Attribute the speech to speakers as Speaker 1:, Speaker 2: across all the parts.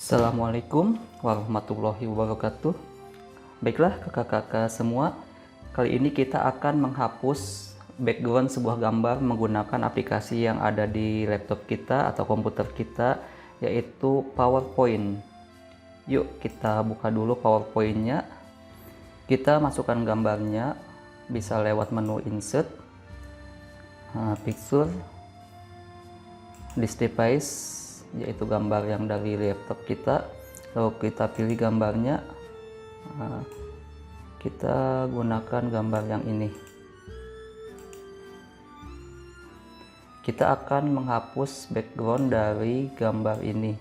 Speaker 1: Assalamualaikum warahmatullahi wabarakatuh. Baiklah kakak-kakak semua, kali ini kita akan menghapus background sebuah gambar menggunakan aplikasi yang ada di laptop kita atau komputer kita, yaitu PowerPoint. Yuk kita buka dulu PowerPoint-nya. Kita masukkan gambarnya, bisa lewat menu Insert, Picture, This Device, yaitu gambar yang dari laptop kita. Lalu kita pilih gambarnya, kita gunakan gambar yang ini. Kita akan menghapus background dari gambar ini.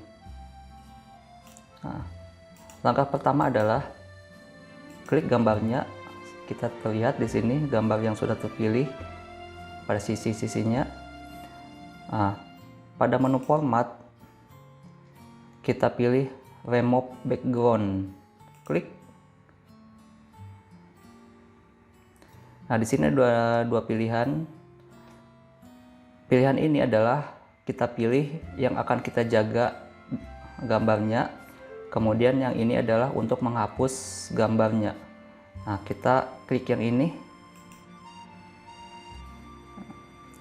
Speaker 1: Langkah pertama adalah klik gambarnya. Kita terlihat di sini gambar yang sudah terpilih pada sisi-sisinya. Pada menu format, kita pilih remove background, klik. Nah, di sini ada dua pilihan. Pilihan ini adalah kita pilih yang akan kita jaga gambarnya, kemudian yang ini adalah untuk menghapus gambarnya. Nah, kita klik yang ini.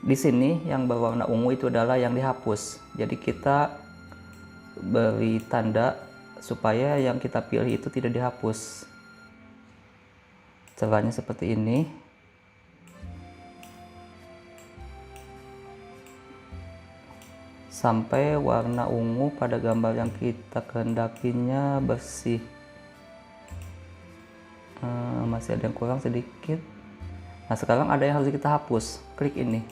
Speaker 1: Di sini yang berwarna ungu itu adalah yang dihapus. Jadi kita beri tanda supaya yang kita pilih itu tidak dihapus. Caranya seperti ini. Sampai warna ungu pada gambar yang kita kehendakinya bersih. Masih ada yang kurang sedikit. Nah, sekarang ada yang harus kita hapus. Klik ini.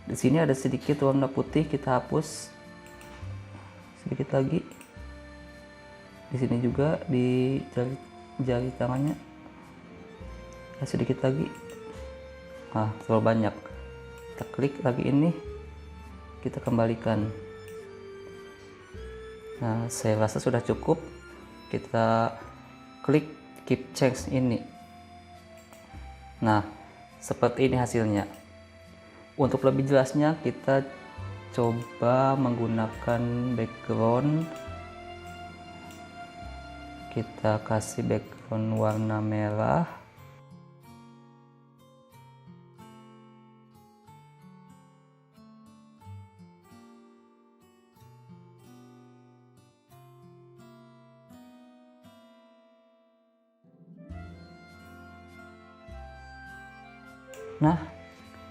Speaker 1: Di sini ada sedikit warna putih, kita hapus. Sedikit lagi. Di sini juga di jari tangannya. Ya, sedikit lagi. Terlalu banyak. Kita klik lagi ini. Kita kembalikan. Nah, saya rasa sudah cukup. Kita klik keep change ini. Nah, seperti ini hasilnya. Untuk lebih jelasnya kita coba menggunakan background. Kita kasih background warna merah. Nah,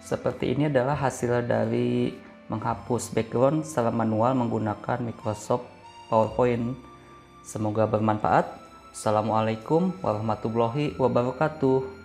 Speaker 1: seperti ini adalah hasil dari menghapus background secara manual menggunakan Microsoft PowerPoint. Semoga bermanfaat. Assalamualaikum warahmatullahi wabarakatuh.